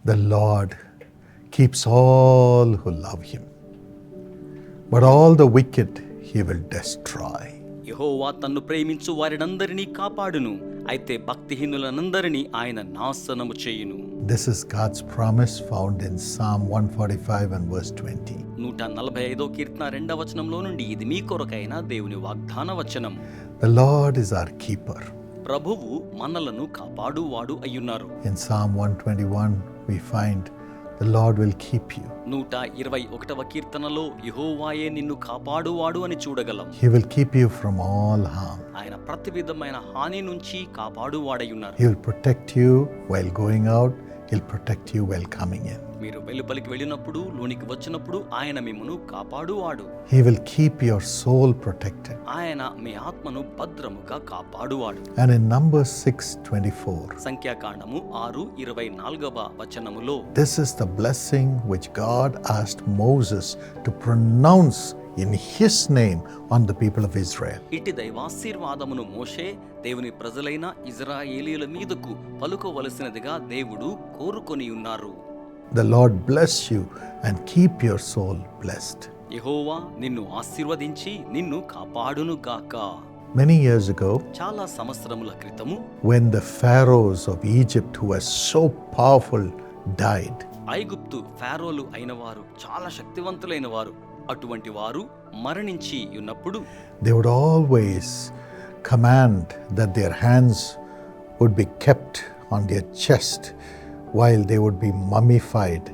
The Lord keeps all who love him, but all the wicked he will destroy. యెహోవా తన్ను ప్రేమించు వారినందరినీ కాపాడును, అయితే భక్తిహీనులనందరినీ ఆయన నాశనము చేయును. This is God's promise found in Psalm 145 and verse 20. 145వ కీర్తన 2వ వచనంలో నుండి ఇది మీ కొరకైన దేవుని వాగ్దాన వచనం. The Lord is our keeper. ప్రభువు మనలను కాపాడువాడు అయ్యున్నారు. In Psalm 121 we find the Lord will keep you. 121వ కీర్తనలో యెహోవాయే నిన్ను కాపాడువాడు అని చూడగలం. He will keep you from all harm. ఆయన ప్రతి విధమైన హాని నుంచి కాపాడువాడయ్యున్నారు. He will protect you while going out. He'll protect you while coming in. మీరు వెలుపలికి వెళ్ళినప్పుడు లోనికి వచ్చినప్పుడు ఆయన మిమ్మును కాపాడువాడు. He will keep your soul protected. ఆయన మీ ఆత్మను భద్రముగా కాపాడువాడు. And in Numbers 6:24, సంఖ్యాకాండము 6:24వ వచనములో this is the blessing which God asked Moses to pronounce in his name on the people of Israel. ఇటు దైవాశీర్వాదమును మోషే దేవుని ప్రజలైన ఇజ్రాయేలీయుల మీదకు పలుకోవలసినదిగా దేవుడు కోరుకొని ఉన్నారు. The Lord bless you and keep your soul blessed. యెహోవా నిన్ను ఆశీర్వదించి నిన్ను కాపాడును గాక. Many years ago, చాలా సంవత్సరముల క్రితము when the pharaohs of Egypt who were so powerful died, ఐగుప్తు ఫారోలు అయిన వారు చాలా శక్తివంతులైన వారు, అటువంటి వారు మరణించి ఉన్నప్పుడు they would always command that their hands would be kept on their chest while they would be mummified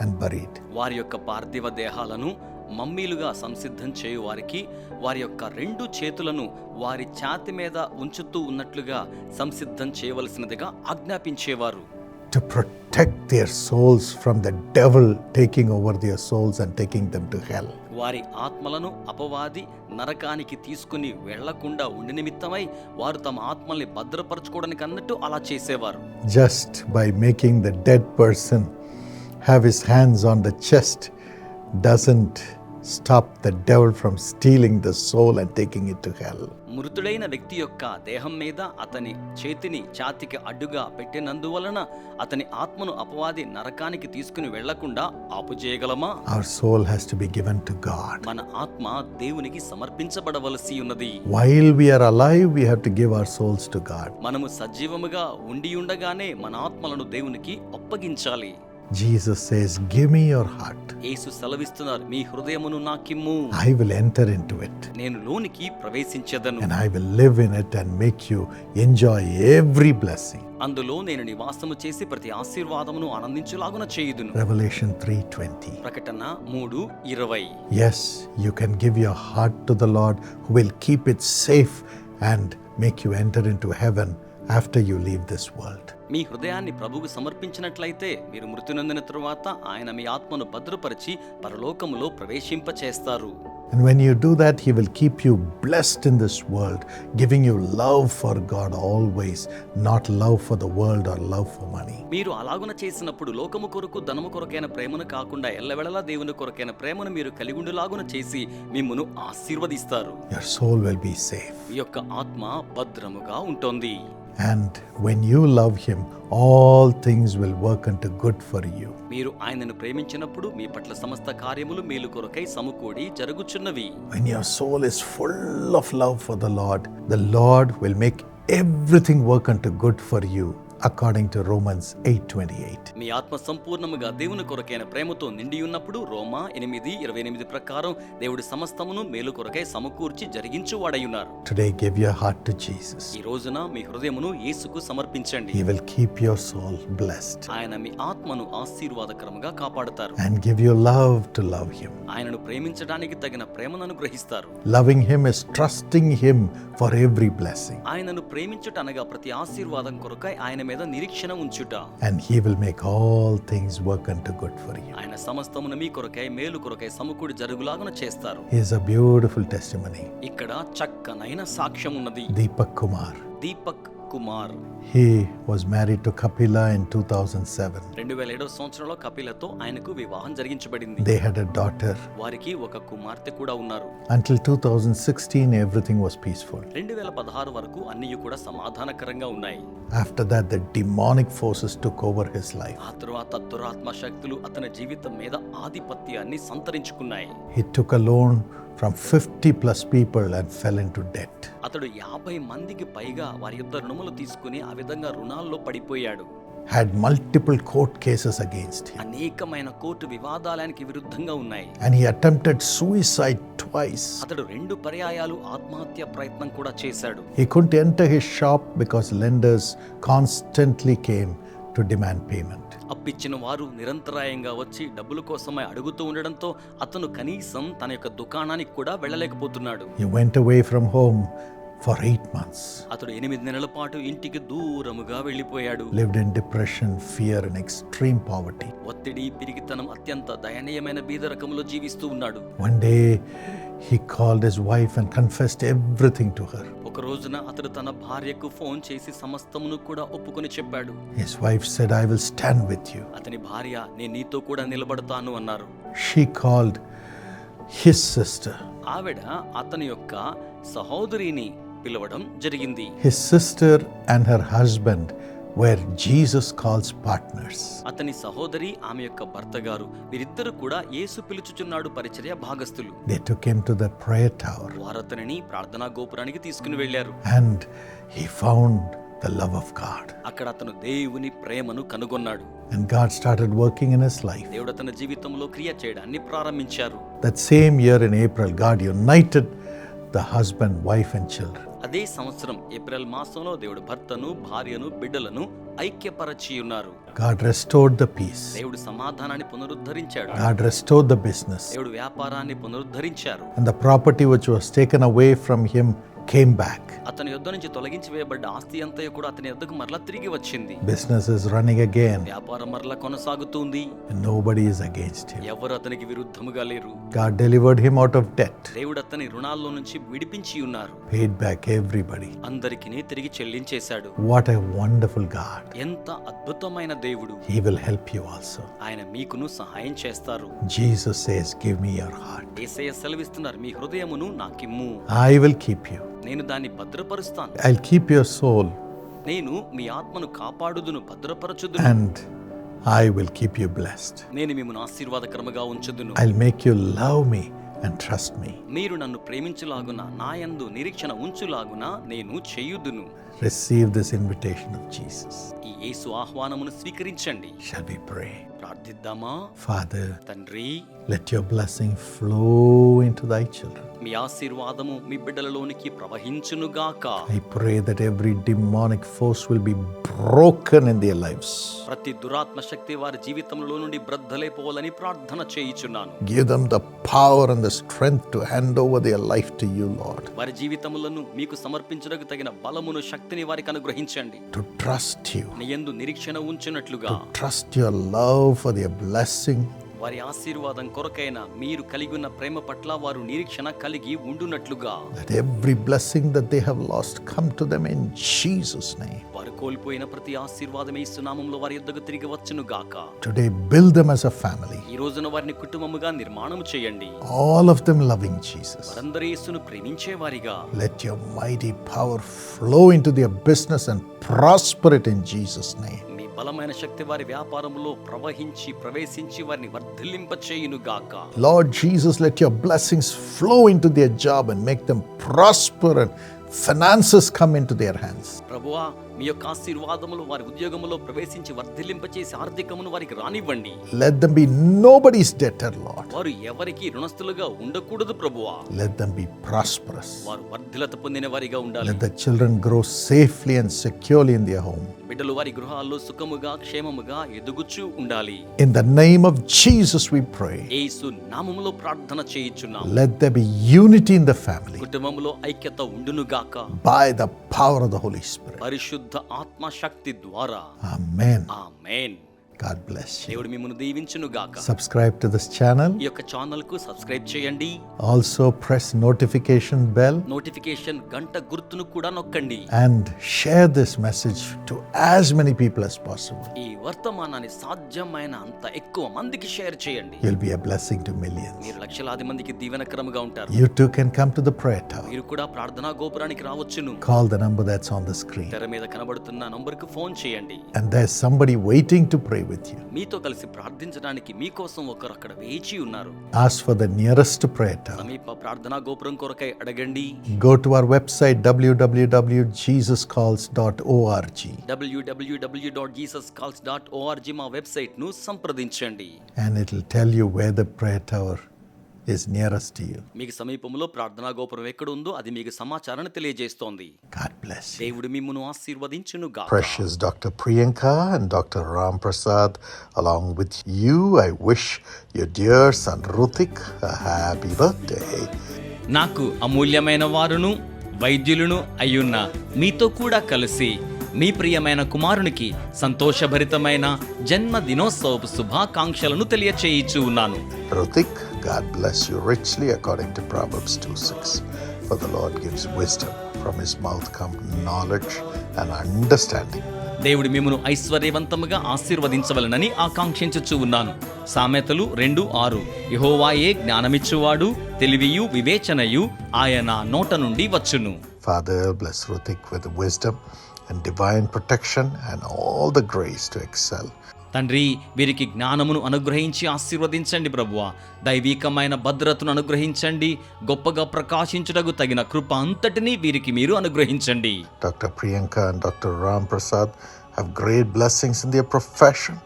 and buried. వారి యొక్క పార్థివ దేహాలను మమ్మీలుగా సంసిద్ధం చేయు వారికి వారి యొక్క 2 చేతులను వారి ఛాతి మీద ఉంచుతూ ఉన్నట్లుగా సంసిద్ధం చేయవలసినదిగా ఆజ్ఞాపించేవారు. To protect their souls from the devil taking over their souls and taking them to hell. వారి ఆత్మలను అపవాది నరకానికి తీసుకుని వెళ్లకుండా ఉండి నిమిత్తమై వారు తమ ఆత్మల్ని భద్రపరచుకోవడానికి అన్నట్టు అలా చేసేవారు. Just by making the dead person have his hands on the chest doesn't stop the devil from stealing the soul and taking it to hell. మృతుడైన వ్యక్తి యొక్క దేహం మీద అతని చేతిని ఛాతికి అడ్డుగా పెట్టినందువలన అతని ఆత్మను అపవాది నరకానికి తీసుకుని వెళ్లకుండా ఆపుచేయగలమా? Our soul has to be given to God. మన ఆత్మ దేవునికి సమర్పించబడవలసి ఉన్నది. While we are alive, we have to give our souls to God. మనము సజీవముగా ఉండి ఉండగానే మన ఆత్మలను దేవునికి అప్పగించాలి. Jesus says, give me your heart. యేసు సెలవిస్తున్నారు, మీ హృదయమును నాకిమ్ము, I will enter into it నేను లోనికి ప్రవేశించెదను, and I will live in it and make you enjoy every blessing. అందులో నేను నివాసము చేసి ప్రతి ఆశీర్వాదమును ఆనందించులాగున చేయుదును. Revelation 3:20. ప్రకటన 3:20. Yes, you can give your heart to the Lord who will keep it safe and make you enter into heaven after you leave this world. మీ హృదయాన్ని ప్రభువుకు సమర్పించినట్లయితే మీరు మృతి నొందిన తరువాత ఆయన మీ ఆత్మను భద్రపరిచి పరలోకములో ప్రవేశింపచేస్తారు. And when you do that, he will keep you blessed in this world, giving you love for God always, not love for the world or love for money. మీరు అలాగున చేసినప్పుడు లోకము కొరకు ధనము కొరకైన ప్రేమను కాకుండా ఎల్లవెల్లలా దేవుని కొరకైన ప్రేమను మీరు కలిగుండులాగున చేసి మిమ్మును ఆశీర్వదిస్తారు. Your soul will be safe. మీ యొక్క ఆత్మ భద్రముగా ఉంటుంది. And when you love him, all things will work unto good for you. మీరు ఆయనను ప్రేమించినప్పుడు మీ పట్ల సమస్త కార్యములు మేలు కొరకై సమకూడి జరుగుచున్నవి. When your soul is full of love for the Lord will make everything work unto good for you, according to Romans 8:28. మీ ఆత్మ సంపూర్ణముగా దేవుని కొరకైన ప్రేమతో నిండి ఉన్నప్పుడు రోమా 8:28 ప్రకారం దేవుడి సమస్తమును మేలు కొరకై సమకూర్చి జరిగించువాడయ్యున్నారు. Today give your heart to Jesus. ఈ రోజున మీ హృదయమును యేసుకు సమర్పించండి. He will keep your soul blessed ఆయన మీ ఆత్మను ఆశీర్వాదకరముగా కాపాడుతారు. and give you love to love him. ఆయనను ప్రేమించడానికి తగిన ప్రేమను అనుగ్రహిస్తారు. Loving him is trusting him for every blessing. ఆయనను ప్రేమించుట అనగా ప్రతి ఆశీర్వాదం కొరకై ఆయన మీద నిరీక్షణ ఉంచుట. And he will make all things work unto good for you. ఆయన సమస్తమును మీ కొరకై మేలు కొరకై సమకూడి జరుగులాగున చేస్తారు. He is a beautiful testimony. ఇక్కడ చక్కనైన సాక్ష్యం ఉన్నది. Deepak Kumar. Deepak Kumar. He was married to Kapila in 2007. 2007 సంవత్సరంలో కపిలతో ఆయనకు వివాహం జరిగించబడింది. They had a daughter. వారికి ఒక కుమార్తె కూడా ఉన్నారు. Until 2016, everything was peaceful. 2016 వరకు అన్నీ కూడా సమాధానకరంగా ఉన్నాయి. After that, the demonic forces took over his life. ఆ తరువాత దురాత్మ శక్తులు అతని జీవితం మీద ఆధిపత్యాన్ని సంతరించుకున్నాయి. He took a loan from 50 plus people and fell into debt. అతడు 50 మందికి పైగా వారి యొద్ద రుణములు తీసుకుని ఆ విధంగా రుణాల్లో పడిపోయాడు. Had multiple court cases against him. అనేకమైన కోర్టు వివాదాలకి విరుద్ధంగా ఉన్నాయి. And he attempted suicide twice. అతడు 2 పర్యాయాలు ఆత్మహత్య ప్రయత్నం కూడా చేశాడు. He couldn't enter his shop because lenders constantly came to demand payment. అప్పిచ్చిన వారు నిరంతరాయంగా వచ్చి డబ్బుల కోసమే అడుగుతూ ఉండడంతో అతను కనీసం తన యొక్క దుకాణానికి కూడా వెళ్ళలేకపోతున్నాడు. He went away from home for 8 months. అతడు 8 నెలల పాటు ఇంటికి దూరముగా వెళ్ళిపోయాడు. Lived in depression, fear and extreme poverty. ఒత్తిడి, పిరిగితనం, అత్యంత దయనీయమైన బీదరకంలో జీవిస్తూ ఉన్నాడు. One day he called his wife and confessed everything to her. ఒక రోజున అతడు తన భార్యకు ఫోన్ చేసి సమస్తమును కూడా ఒప్పుకొని చెప్పాడు. His wife said, "I will stand with you." అతని భార్య, నేను నీతో కూడా నిలబడతాను అన్నారు. She called his sister. ఆవిడ అతని యొక్క సహోదరిని పిలవడం జరిగింది. His sister and her husband were Jesus calls partners. అతని సహోదరి, ఆమె యొక్క భర్త గారు, వీరిద్దరు కూడా యేసు పిలుచుచున్నాడు పరిచర్య భాగస్థులు. They took him to the prayer tower వారు అతనిని ప్రార్థనా గోపురానికి తీసుకుని వెళ్లారు. and he found the love of God. అక్కడ అతను దేవుని ప్రేమను కనుగొన్నాడు. And God started working in his life. దేవుడు అతని జీవితంలో క్రియ చేయడాన్ని ప్రారంభించారు. That same year in April, God united the husband, wife and children. అదే సంవత్సరం ఏప్రిల్ మాసంలో దేవుడు భర్తను, భార్యను, బిడ్డలను ఐక్యపరచి ఉన్నారు. God restored the peace. దేవుడు సమాధానాన్ని పునరుద్ధరించాడు. God restored the business. దేవుడు వ్యాపారాన్ని పునరుద్ధరించారు. And the property which was taken away from him came back. అతని యొద్ద నుంచి తొలగించి వేయబడ్డ ఆస్తి అంతా కూడా అతని యొద్దకు మరలా తిరిగి వచ్చింది. Business is running again. వ్యాపారం మరలా కొనసాగుతుంది. And nobody is against him. ఎవరు అతనికి విరుద్ధముగా లేరు. God delivered him out of debt. దేవుడు అతని రుణాల్లో నుంచి విడిపించి ఉన్నారు. Paid back everybody. అందరికీ తిరిగి చెల్లించేశాడు. What a wonderful God. ఎంత అద్భుతమైన దేవుడు. He will help you also. ఆయన మీకును సహాయం చేస్తారు. Jesus says, "Give me your heart. యేసయ్య సెలవిస్తున్నారు, మీ హృదయమును నాకిమ్ము. I will keep you. నేను దాన్ని భద్రపరుస్తాను. I'll keep your soul నేను మీ ఆత్మను కాపాడుదును, భద్రపరచుదును. and I will keep you blessed. నేను మిమ్మల్ని ఆశీర్వాదకరముగా ఉంచుదును. I'll make you love me and trust me." మీరు నన్ను ప్రేమించులాగున, నాయందు నిరీక్షణ ఉంచులాగున నేను చేయుదును. Receive this invitation of Jesus. ఈ యేసు ఆహ్వానమును స్వీకరించండి. Shall we pray? ప్రార్థిద్దామా? Father, తండ్రి, let your blessing flow into thy children. మీ ఆశీర్వాదము మీ బిడ్డలలోనికి ప్రవహించునుగాక. I pray that every demonic force will be broken in their lives. ప్రతి దురాత్మ శక్తి వారి జీవితంలో నుండి బ్రద్దలైపోవాలని ప్రార్థన చేయుచున్నాను. Give them the power and the strength to hand over their life to you, Lord. వారి జీవితములను మీకు సమర్పించుటకు తగిన బలమును, శక్తిని వారికి అనుగ్రహించండి. To trust you, నీ యందు నిరీక్షణ ఉంచునట్లుగా, trust your love for their blessing. వారి ఆశీర్వాదం కొరకైన మీరు కలిగి ఉన్న ప్రేమ పట్ల వారు నిరీక్షణ కలిగి ఉండునట్లుగా, Let every blessing that they have lost come to them in Jesus' name. వారు కోల్పోయిన ప్రతి ఆశీర్వాదం యేసు నామములో వారి యొద్దకు తిరిగి వచ్చును గాక. Today, build them as a family. ఈ రోజున వారిని కుటుంబముగా నిర్మాణం చేయండి. All of them loving Jesus. వారందరూ యేసును ప్రేమించే వారిగా, Let your mighty power flow into their business and prosper it in Jesus' name. మీ బలమైన శక్తి వారి వ్యాపారములో ప్రవేశించి వారిని వర్ధిల్లింప చేయును గాక. Lord Jesus, let your blessings flow into their job and make them prosper and finances come into their hands. ప్రభువా, మీ యొక్క ఆశీర్వాదములు వారి ఉద్యోగములో ప్రవేశించి వర్ధిల్లింపచేసి ఆర్థికమును వారికి రానివ్వండి. Let them be nobody's debtor, Lord. వారు ఎవరికి రుణస్థులుగా ఉండకూడదు ప్రభువా. Let them be prosperous. వారు వర్ధిలత పొందిన వారిగా ఉండాలి. Let the children grow safely and securely in their home. బిడ్డలు వారి గృహాల్లో సుఖముగా, క్షేమముగా ఎదుగుచూ ఉండాలి. In the name of Jesus we pray. యేసు నామములో ప్రార్థన చేయుచున్నాం. Let there be unity in the family కుటుంబములో ఐక్యత ఉండును గాక. by the power of the Holy Spirit. పరిశుద్ధ ఆత్మ శక్తి ద్వారా. Amen. Amen. God bless you. దేవుడు మిమ్మును దీవించును గాక. Subscribe to this channel. ఈ యొక్క ఛానల్ కు సబ్స్క్రైబ్ చేయండి. Also press notification bell notification గంట గుర్తును కూడా నొక్కండి. and share this message to as many people as possible. ఈ వర్తమానాన్ని సాధ్యమైన అంత ఎక్కువ మందికి షేర్ చేయండి. You'll be a blessing to millions. మీరు లక్షలాది మందికి దీవెనకరముగా ఉంటారు. You too can come to the prayer tower. మీరు కూడా ప్రార్థనా గోపురానికి రావచ్చును. Call the number that's on the screen. తెర మీద కనబడుతున్న నంబర్కు ఫోన్ చేయండి. And there's somebody waiting to pray with you. మీతో కలిసి ప్రార్థించడానికి మీకోసం ఒకరు అక్కడ వేచి ఉన్నారు. Ask for the nearest prayer tower. సమీప ప్రార్థనా గోపురం కొరకై అడగండి. Go to our website www.jesuscalls.org www.jesuscalls.org మా వెబ్సైట్ ను సంప్రదించండి. and it'll tell you where the prayer tower is nearest to you. మీకు సమీపంలో ప్రార్థనా గోపురం ఎక్కడ ఉందో అది మీకు సమాచారాన్ని తెలియజేస్తోంది. God bless you. దేవుడు మిమ్మును ఆశీర్వదించును గాక. Precious Dr. Priyanka and Dr. Ram Prasad, along with you, I wish your dear son Rutik a happy birthday. నాకు అమూల్యమైన వారును వైద్యులను అయ్యున్న మీతో కూడా కలిసి మీ ప్రియమైన కుమారునికి సంతోషభరితమైన జన్మదినోత్సవపు శుభాకాంక్షలను తెలియచేయిచూ ఉన్నాను. Rutik, God bless you richly according to Proverbs 2:6. For the Lord gives wisdom, from his mouth come knowledge and understanding. దేవుడు మిమ్మును ఐశ్వర్యవంతముగా ఆశీర్వదించవలనని ఆకాంక్షించుచూ ఉన్నాను. సామెతలు 2:6. యెహోవాయే జ్ఞానమిచ్చువాడు, తెలివియు వివేచనయు ఆయన నోట నుండి వచ్చును. Father, bless Rutik with wisdom and divine protection and all the grace to excel. తండ్రి, వీరికి జ్ఞానమును అనుగ్రహించి ఆశీర్వదించండి ప్రభువా. దైవికమైన భద్రతను అనుగ్రహించండి. గొప్పగా ప్రకాశించుటకు తగిన కృప అంతటినీ వీరికి మీరు అనుగ్రహించండి. Dr. Priyanka and Dr. Ram Prasad have great blessings in their profession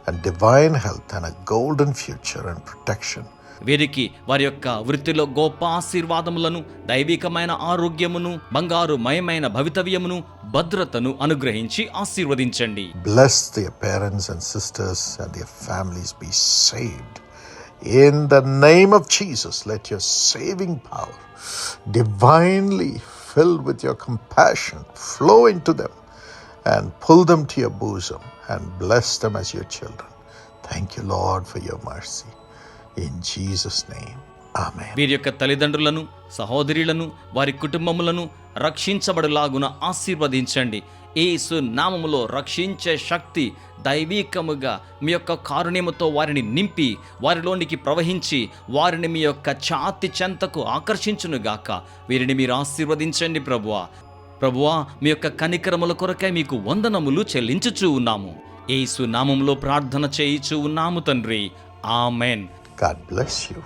and divine health and a golden future and protection. వీరికి వారి యొక్క వృత్తిలో గొప్ప ఆశీర్వాదములను, దైవికమైన ఆరోగ్యమును, బంగారు మయమైన భవితవ్యమును, భద్రతను అనుగ్రహించి ఆశీర్వదించండి. Bless their parents and sisters and their families be saved. In the name of Jesus, let your saving power, divinely filled with your compassion, flow into them and pull them to your bosom and bless them as your children. Thank you, Lord, for your mercy. In Jesus' name, amen. వీరి యొక్క తల్లిదండ్రులను, సహోదరులను, వారి కుటుంబములను రక్షించబడులాగున ఆశీర్వదించండి. యేసు నామములో రక్షించే శక్తి దైవికముగా మీ యొక్క కారుణ్యముతో వారిని నింపి వారిలోనికి ప్రవహించి వారిని మీ యొక్క ఛాతి చెంతకు ఆకర్షించునుగాక. వీరిని మీరు ఆశీర్వదించండి ప్రభువా. ప్రభువా, మీ యొక్క కనికరముల కొరకై మీకు వందనములు చెల్లించుచూ ఉన్నాము. యేసు నామములో ప్రార్థన చేయుచూ ఉన్నాము తండ్రి. ఆమెన్. God bless you.